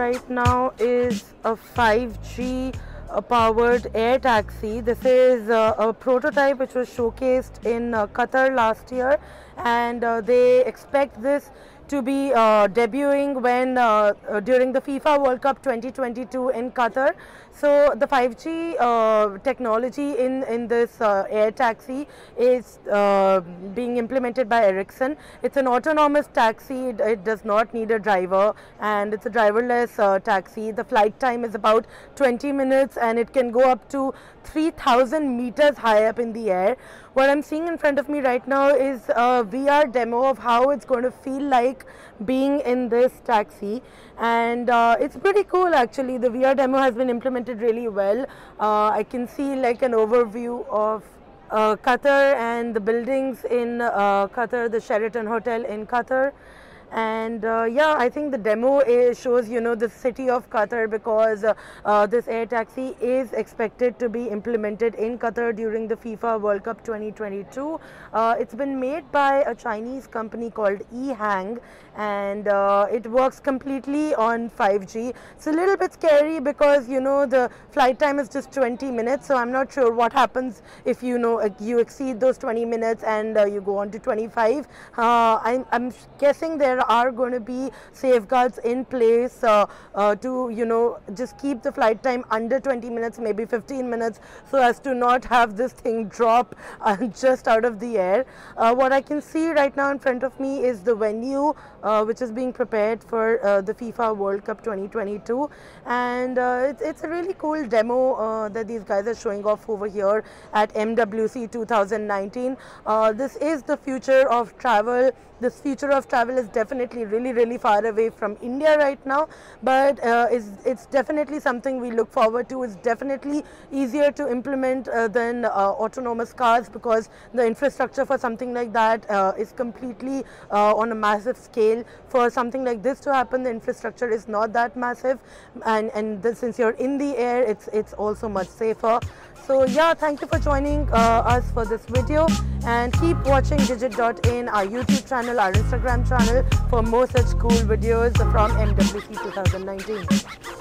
right now is a 5G powered air taxi. This is a prototype which was showcased in Qatar last year, and they expect this to be debuting when during the FIFA World Cup 2022 in Qatar. So the 5G technology in this air taxi is being implemented by Ericsson. It's an autonomous taxi. It does not need a driver, and it's a driverless taxi. The flight time is about 20 minutes, and it can go up to 3,000 meters high up in the air. What I'm seeing in front of me right now is a VR demo of how it's going to feel like being in this taxi, and it's pretty cool actually. The VR demo has been implemented really well. I can see like an overview of Qatar and the buildings in Qatar, the Sheraton Hotel in Qatar. And yeah, I think the demo shows, you know, the city of Qatar, because this air taxi is expected to be implemented in Qatar during the FIFA World Cup 2022. It's been made by a Chinese company called Ehang, and it works completely on 5G. It's a little bit scary because, you know, the flight time is just 20 minutes, so I'm not sure what happens if, you know, you exceed those 20 minutes and you go on to 25. I'm guessing there are going to be safeguards in place to, you know, just keep the flight time under 20 minutes, maybe 15 minutes, so as to not have this thing drop just out of the air. What I can see right now in front of me is the venue which is being prepared for the FIFA World Cup 2022, and it's a really cool demo that these guys are showing off over here at MWC 2019. This is the future of travel. This future of travel is definitely really far away from India right now, but it's definitely something we look forward to. It's definitely easier to implement than autonomous cars, because the infrastructure for something like that is completely on a massive scale. For something like this to happen, the infrastructure is not that massive, and since you're in the air, it's also much safer. So yeah, thank you for joining us for this video, and keep watching Digit.in, our YouTube channel, our Instagram channel, for more such cool videos from MWC 2019.